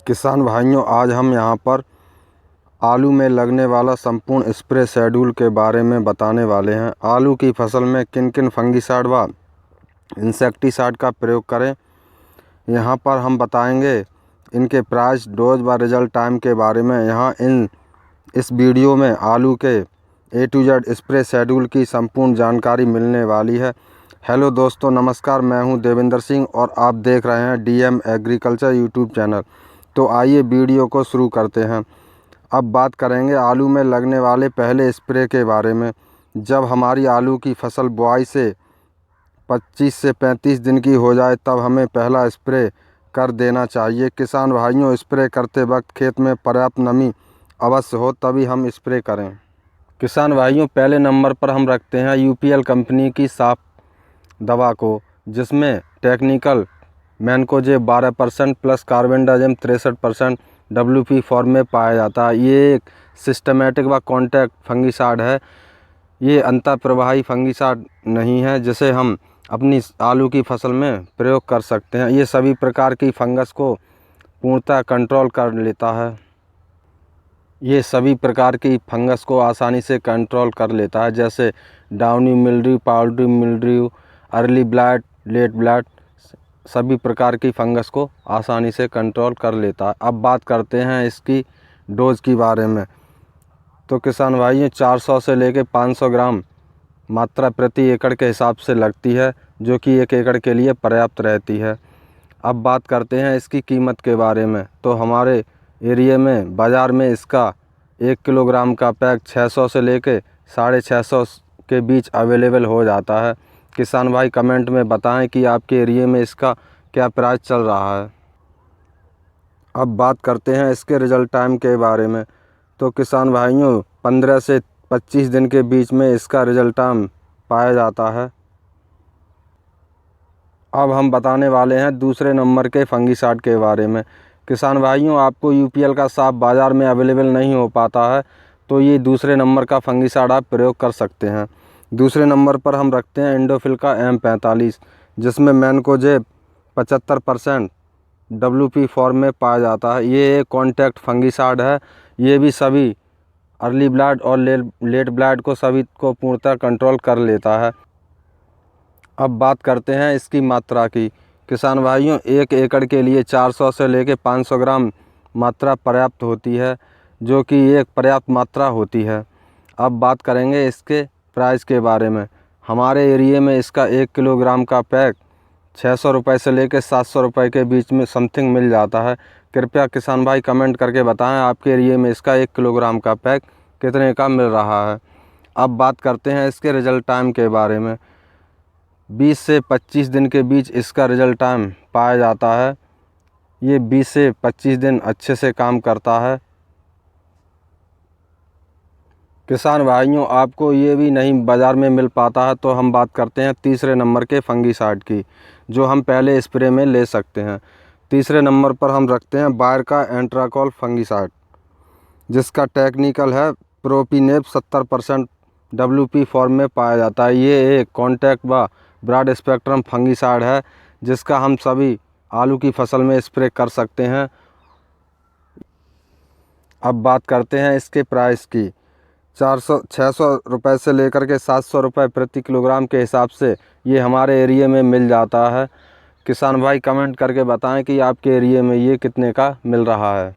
किसान भाइयों, आज हम यहाँ पर आलू में लगने वाला संपूर्ण स्प्रे शेड्यूल के बारे में बताने वाले हैं। आलू की फसल में किन किन फंगिसाइड व इंसेक्टिसाइड का प्रयोग करें, यहाँ पर हम बताएंगे। इनके प्राइस, डोज व रिजल्ट टाइम के बारे में इस वीडियो में आलू के A to Z spray schedule की संपूर्ण जानकारी मिलने वाली है। हेलो दोस्तों, नमस्कार। मैं हूं देवेंद्र सिंह और आप देख रहे हैं DM एग्रीकल्चर यूट्यूब चैनल। तो आइए वीडियो को शुरू करते हैं। अब बात करेंगे आलू में लगने वाले पहले स्प्रे के बारे में। जब हमारी आलू की फसल बुआई से 25 से 35 दिन की हो जाए तब हमें पहला स्प्रे कर देना चाहिए। किसान भाइयों, स्प्रे करते वक्त खेत में पर्याप्त नमी अवश्य हो तभी हम स्प्रे करें। किसान भाइयों, पहले नंबर पर हम रखते हैं UPL कंपनी की साफ दवा को, जिसमें technical mancozeb 12% plus carbendazim 63% WP form में पाया जाता है। ये एक सिस्टमेटिक व कॉन्टैक्ट फंगिसाइड है। ये अंतःप्रवाही फंगिसाइड नहीं है जिसे हम अपनी आलू की फसल में प्रयोग कर सकते हैं। ये सभी प्रकार की फंगस को पूर्णतः कंट्रोल कर लेता है। ये सभी प्रकार की फंगस को आसानी से कंट्रोल कर लेता है, जैसे downy mildew, powdery mildew, early blight, late blight. सभी प्रकार की फंगस को आसानी से कंट्रोल कर लेता है। अब बात करते हैं इसकी डोज के बारे में। तो किसान भाइयों, 400 से लेकर 500 ग्राम मात्रा प्रति एकड़ के हिसाब से लगती है, जो कि 1 एकड़ के लिए पर्याप्त रहती है। अब बात करते हैं इसकी कीमत के बारे में। तो हमारे एरिया में बाज़ार में इसका 1 किलोग्राम का पैक 600 से लेकर 650 के बीच अवेलेबल हो जाता है। किसान भाई कमेंट में बताएं कि आपके एरिया में इसका क्या प्राइस चल रहा है। अब बात करते हैं इसके रिजल्ट टाइम के बारे में। तो किसान भाइयों, 15 से 25 दिन के बीच में इसका रिजल्ट टाइम पाया जाता है। अब हम बताने वाले हैं दूसरे नंबर के फंगिसाइड के बारे में। किसान भाइयों, आपको UPL का साफ बाज़ार में अवेलेबल नहीं हो पाता है तो ये दूसरे नंबर का फंगिसाइड आप प्रयोग कर सकते हैं। दूसरे नंबर पर हम रखते हैं इंडोफिल का M45, जिसमें मैनकोजेब 75% WP फॉर्म में पाया जाता है। ये एक कॉन्टैक्ट फंगिसाइड है। ये भी सभी अर्ली ब्लाइट और लेट ब्लाइट को सभी को पूर्णतः कंट्रोल कर लेता है। अब बात करते हैं इसकी मात्रा की। किसान भाइयों, 1 एकड़ के लिए 400 से लेकर 500 ग्राम मात्रा पर्याप्त होती है, जो कि एक पर्याप्त मात्रा होती है। अब बात करेंगे इसके प्राइस के बारे में। हमारे एरिया में इसका 1 किलोग्राम का पैक 600 रुपये से लेकर 700 रुपये के बीच में समथिंग मिल जाता है। कृपया किसान भाई कमेंट करके बताएं आपके एरिया में इसका 1 किलोग्राम का पैक कितने का मिल रहा है। अब बात करते हैं इसके रिजल्ट टाइम के बारे में। 20 से 25 दिन के बीच इसका रिजल्ट टाइम पाया जाता है। ये 20 से 25 दिन अच्छे से काम करता है। किसान भाइयों, आपको ये भी नहीं बाज़ार में मिल पाता है तो हम बात करते हैं तीसरे नंबर के फंगिसाइड की, जो हम पहले स्प्रे में ले सकते हैं। तीसरे नंबर पर हम रखते हैं बायर का एंट्राकॉल फंगिसाइड, जिसका टेक्निकल है प्रोपिनेप 70% WP फॉर्म में पाया जाता है। ये एक कॉन्टैक्ट व ब्रॉड स्पेक्ट्रम फंगिसाइड है, जिसका हम सभी आलू की फसल में स्प्रे कर सकते हैं। अब बात करते हैं इसके प्राइस की। 600 रुपये से लेकर के 700 रुपये प्रति किलोग्राम के हिसाब से ये हमारे एरिया में मिल जाता है। किसान भाई कमेंट करके बताएं कि आपके एरिया में ये कितने का मिल रहा है।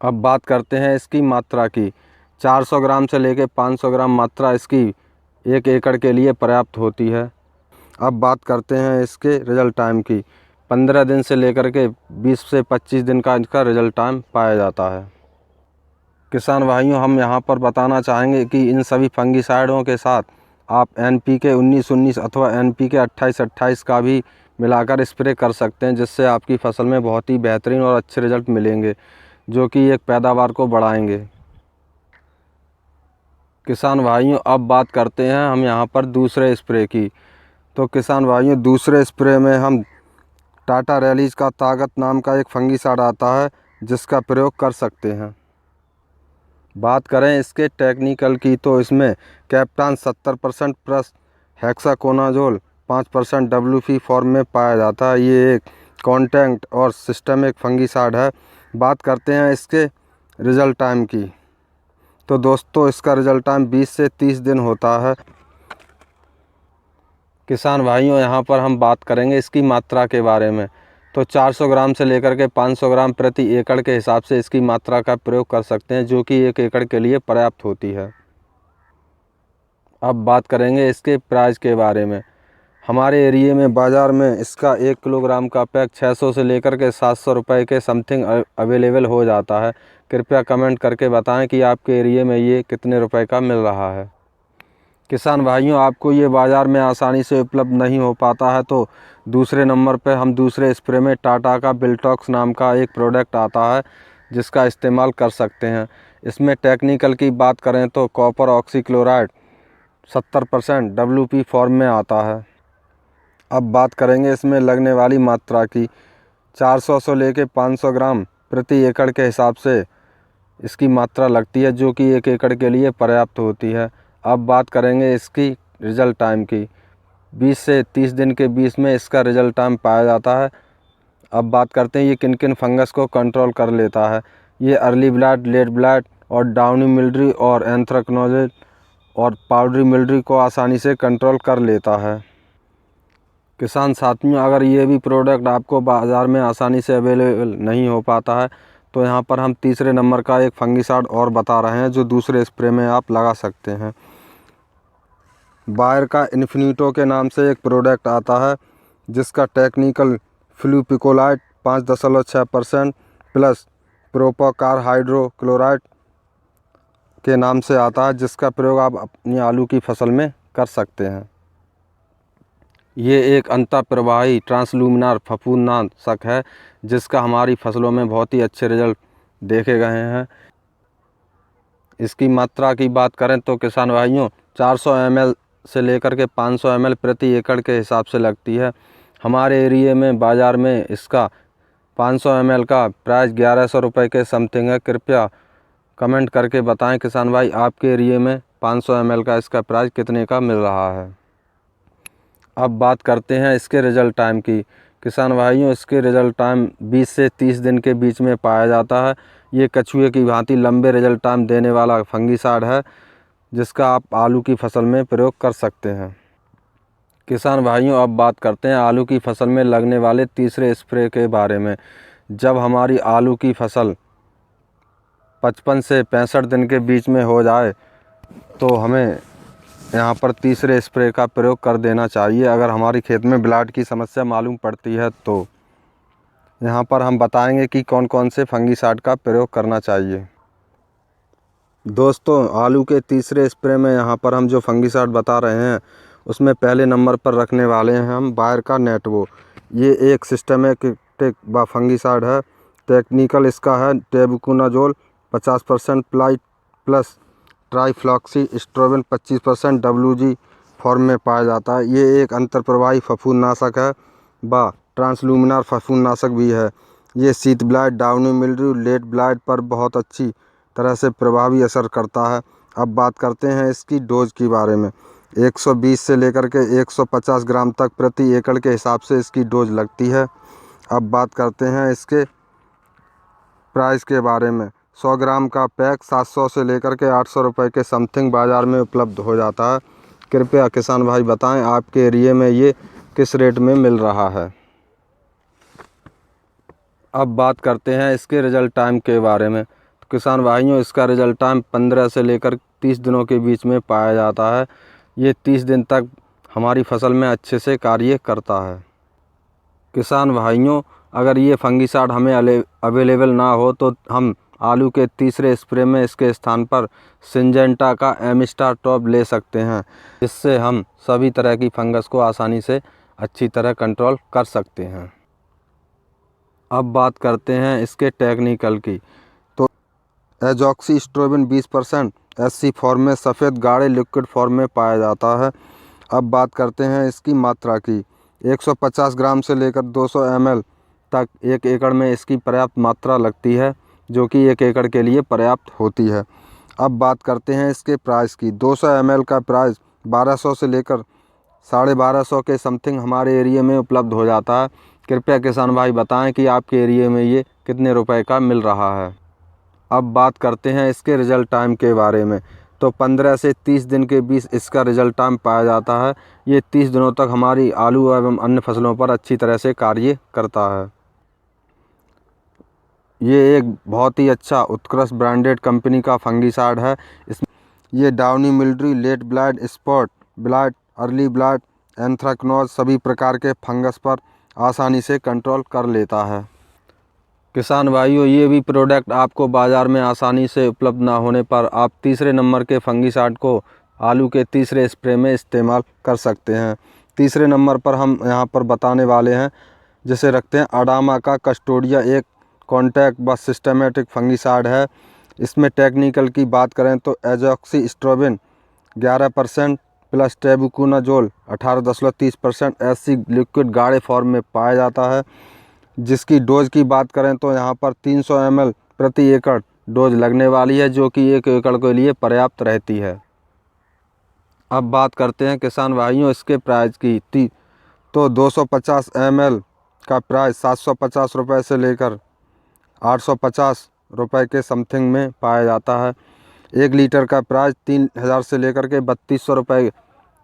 अब बात करते हैं इसकी मात्रा की। 400 ग्राम से लेकर 500 ग्राम मात्रा इसकी 1 एकड़ के लिए पर्याप्त होती है। अब बात करते हैं इसके रिजल्ट टाइम की। 15 दिन से लेकर के 20 से 25 दिन का इसका रिजल्ट टाइम पाया जाता है। किसान भाइयों, हम यहाँ पर बताना चाहेंगे कि इन सभी फंगिसाइडों के साथ आप NPK 19-19 अथवा NPK 28-28 का भी मिलाकर स्प्रे कर सकते हैं, जिससे आपकी फसल में बहुत ही बेहतरीन और अच्छे रिजल्ट मिलेंगे, जो कि एक पैदावार को बढ़ाएंगे। किसान भाइयों, अब बात करते हैं हम यहाँ पर दूसरे स्प्रे की। तो किसान भाइयों, दूसरे स्प्रे में हम टाटा रैलीज का ताकत नाम का एक फंगिसाइड आता है, जिसका प्रयोग कर सकते हैं। बात करें इसके टेक्निकल की तो इसमें captan 70% plus hexaconazole 5% WP form में पाया जाता है। ये एक कॉन्टैक्ट और सिस्टमिक फंगिसाइड है। बात करते हैं इसके रिजल्ट टाइम की। तो दोस्तों इसका रिजल्ट टाइम 20 से 30 दिन होता है। किसान भाइयों, यहाँ पर हम बात करेंगे इसकी मात्रा के बारे में। तो 400 ग्राम से लेकर के 500 ग्राम प्रति एकड़ के हिसाब से इसकी मात्रा का प्रयोग कर सकते हैं, जो कि 1 एकड़ के लिए पर्याप्त होती है। अब बात करेंगे इसके प्राइस के बारे में। हमारे एरिए में बाज़ार में इसका 1 किलोग्राम का पैक 600 से लेकर के 700 रुपये के समथिंग अवेलेबल हो जाता है। कृपया कमेंट करके बताएं कि आपके एरिए में ये कितने रुपए का मिल रहा है। किसान भाइयों, आपको ये बाज़ार में आसानी से उपलब्ध नहीं हो पाता है तो दूसरे नंबर पे हम दूसरे स्प्रे में टाटा का बिल्टॉक्स नाम का एक प्रोडक्ट आता है, जिसका इस्तेमाल कर सकते हैं। इसमें टेक्निकल की बात करें तो कॉपर ऑक्सीक्लोराइड 70% WP फॉर्म में आता है। अब बात करेंगे इसमें लगने वाली मात्रा की। 400 से लेकर 500 ग्राम प्रति एकड़ के हिसाब से इसकी मात्रा लगती है, जो कि 1 एकड़ के लिए पर्याप्त होती है। अब बात करेंगे इसकी रिजल्ट टाइम की। 20 से 30 दिन के बीच में इसका रिजल्ट टाइम पाया जाता है। अब बात करते हैं ये किन किन फंगस को कंट्रोल कर लेता है। ये अर्ली ब्लाइट, लेट ब्लाइट और डाउनी मिल्ड्री और एंथ्रेक्नोज और पाउडरी मिल्ड्री को आसानी से कंट्रोल कर लेता है। किसान साथियों, अगर ये भी प्रोडक्ट आपको बाज़ार में आसानी से अवेलेबल नहीं हो पाता है तो यहाँ पर हम तीसरे नंबर का एक फंगिसाइड और बता रहे हैं, जो दूसरे स्प्रे में आप लगा सकते हैं। बायर का इन्फिनिटो के नाम से एक प्रोडक्ट आता है, जिसका टेक्निकल फ्लूपिकोलाइट 5.6% प्लस प्रोपोकार हाइड्रोक्लोराइड के नाम से आता है, जिसका प्रयोग आप अपनी आलू की फसल में कर सकते हैं। ये एक अंतःप्रवाही ट्रांसलुमिनार फफूंदनाशक है, जिसका हमारी फसलों में बहुत ही अच्छे रिजल्ट देखे गए हैं। इसकी मात्रा की बात करें तो किसान भाइयों 400 ml से लेकर के 500 ml प्रति एकड़ के हिसाब से लगती है। हमारे एरिए में बाज़ार में इसका 500 ml का प्राइस 1100 रुपये के समथिंग है। कृपया कमेंट करके बताएं किसान भाई, आपके एरिए में 500 ml का इसका प्राइस कितने का मिल रहा है। अब बात करते हैं इसके रिजल्ट टाइम की। किसान भाइयों, इसके रिजल्ट टाइम 20 से 30 दिन के बीच में पाया जाता है। ये कछुए की भांति लंबे रिजल्ट टाइम देने वाला फंगिसाइड है, जिसका आप आलू की फसल में प्रयोग कर सकते हैं। किसान भाइयों, अब बात करते हैं आलू की फसल में लगने वाले तीसरे स्प्रे के बारे में। जब हमारी आलू की फसल 55 से 65 दिन के बीच में हो जाए तो हमें यहाँ पर तीसरे स्प्रे का प्रयोग कर देना चाहिए। अगर हमारी खेत में ब्लाइट की समस्या मालूम पड़ती है तो यहाँ पर हम बताएंगे कि कौन कौन से फंगिसाइड का प्रयोग करना चाहिए। दोस्तों, आलू के तीसरे स्प्रे में यहाँ पर हम जो फंगिसाइड बता रहे हैं, उसमें पहले नंबर पर रखने वाले हैं हम बायर का नेटवो। ये एक सिस्टमेटिक व फंगिसाइड है। टेक्निकल इसका है टेबुकोनाजोल 50% प्लाइट plus trifloxystrobin 25% WG form में पाया जाता है। ये एक अंतर्प्रवाही फफूंदनाशक है व ट्रांसलुमिनार फफूंदनाशक भी है। ये sheath blight, downy mildew, late blight पर बहुत अच्छी तरह से प्रभावी असर करता है। अब बात करते हैं इसकी डोज के बारे में। 120 से लेकर के 150 ग्राम तक प्रति एकड़ के हिसाब से इसकी डोज लगती है। अब बात करते हैं इसके प्राइस के बारे में। 100 ग्राम का पैक 700 से लेकर के 800 रुपये के समथिंग बाज़ार में उपलब्ध हो जाता है। कृपया किसान भाई बताएं, आपके एरिए में ये किस रेट में मिल रहा है। अब बात करते हैं इसके रिजल्ट टाइम के बारे में। तो किसान भाइयों, इसका रिजल्ट टाइम 15 से लेकर 30 दिनों के बीच में पाया जाता है। ये 30 दिन तक हमारी फसल में अच्छे से कार्य करता है। किसान भाइयों, अगर ये फंगिसाइड हमें अवेलेबल ना हो तो हम आलू के तीसरे स्प्रे में इसके स्थान पर सिंजेंटा का एमिस्टार टॉप ले सकते हैं, जिससे हम सभी तरह की फंगस को आसानी से अच्छी तरह कंट्रोल कर सकते हैं। अब बात करते हैं इसके टेक्निकल की। तो एजॉक्सी स्ट्रोबिन 20% SC फॉर्म में सफ़ेद गाढ़े लिक्विड फॉर्म में पाया जाता है। अब बात करते हैं इसकी मात्रा की। 150 ग्राम से लेकर 200 ml तक 1 एकड़ में इसकी पर्याप्त मात्रा लगती है, जो कि 1 एकड़ के लिए पर्याप्त होती है। अब बात करते हैं इसके प्राइस की। 200 ml का प्राइस 1200 से लेकर 1250 के समथिंग हमारे एरिया में उपलब्ध हो जाता है। कृपया किसान भाई बताएं कि आपके एरिए में ये कितने रुपए का मिल रहा है। अब बात करते हैं इसके रिजल्ट टाइम के बारे में। तो 15 से 30 दिन के बीच इसका रिजल्ट टाइम पाया जाता है। ये 30 दिनों तक हमारी आलू एवं अन्य फसलों पर अच्छी तरह से कार्य करता है। ये एक बहुत ही अच्छा उत्कृष्ट ब्रांडेड कंपनी का फंगिसाइड है। ये downy mildew, late blight, spot blight, early blight, anthracnose सभी प्रकार के फंगस पर आसानी से कंट्रोल कर लेता है। किसान भाइयों, ये भी प्रोडक्ट आपको बाज़ार में आसानी से उपलब्ध ना होने पर आप तीसरे नंबर के फंगिसाइड को आलू के तीसरे स्प्रे में इस्तेमाल कर सकते हैं। तीसरे नंबर पर हम यहाँ पर बताने वाले हैं, जिसे रखते हैं अडामा का कस्टोडिया। एक कॉन्टैक्ट व सिस्टमेटिक फंगिसाइड है। इसमें टेक्निकल की बात करें तो एजॉक्सिस्ट्रोबिन 11% प्लस टेबुकोनाजोल 18.30% ऐसी लिक्विड गाढ़े फॉर्म में पाया जाता है। जिसकी डोज की बात करें तो यहाँ पर 300 ml प्रति एकड़ डोज लगने वाली है, जो कि 1 एकड़ के लिए पर्याप्त रहती है। अब बात करते हैं किसान भाइयों इसके प्राइस की। तो 250 ml का प्राइस 750 रुपये से लेकर 850 रुपये के समथिंग में पाया जाता है। 1 लीटर का प्राइस 3000 से लेकर के 3200 रुपये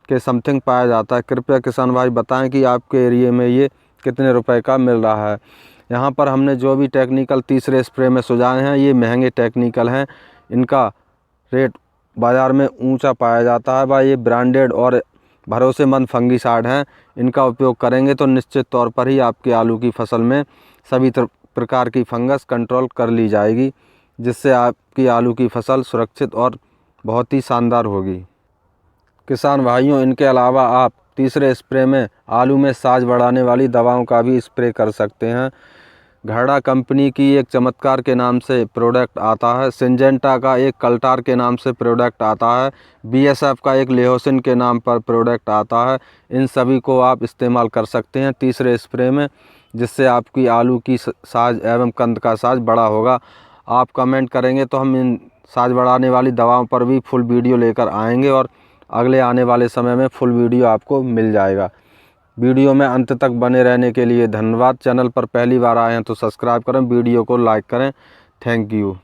के समथिंग पाया जाता है। कृपया किसान भाई बताएं कि आपके एरिए में ये कितने रुपए का मिल रहा है। यहाँ पर हमने जो भी टेक्निकल तीसरे स्प्रे में सुझाए हैं, ये महंगे टेक्निकल हैं। इनका रेट बाज़ार में ऊंचा पाया जाता है। भाई ये ब्रांडेड और भरोसेमंद फंगिसाइड हैं। इनका उपयोग करेंगे तो निश्चित तौर पर ही आपके आलू की फसल में सभी प्रकार की फंगस कंट्रोल कर ली जाएगी, जिससे आपकी आलू की फसल सुरक्षित और बहुत ही शानदार होगी। किसान भाइयों, इनके अलावा आप तीसरे स्प्रे में आलू में साइज बढ़ाने वाली दवाओं का भी स्प्रे कर सकते हैं। घड़ा कंपनी की एक चमत्कार के नाम से प्रोडक्ट आता है। सिंजेंटा का एक कल्टार के नाम से प्रोडक्ट आता है। BSF का एक लेहोसिन के नाम पर प्रोडक्ट आता है। इन सभी को आप इस्तेमाल कर सकते हैं तीसरे स्प्रे में, जिससे आपकी आलू की साइज एवं कंद का साइज बड़ा होगा। आप कमेंट करेंगे तो हम इन साइज बढ़ाने वाली दवाओं पर भी फुल वीडियो लेकर आएंगे और अगले आने वाले समय में फुल वीडियो आपको मिल जाएगा। वीडियो में अंत तक बने रहने के लिए धन्यवाद। चैनल पर पहली बार आए हैं तो सब्सक्राइब करें, वीडियो को लाइक करें। Thank you.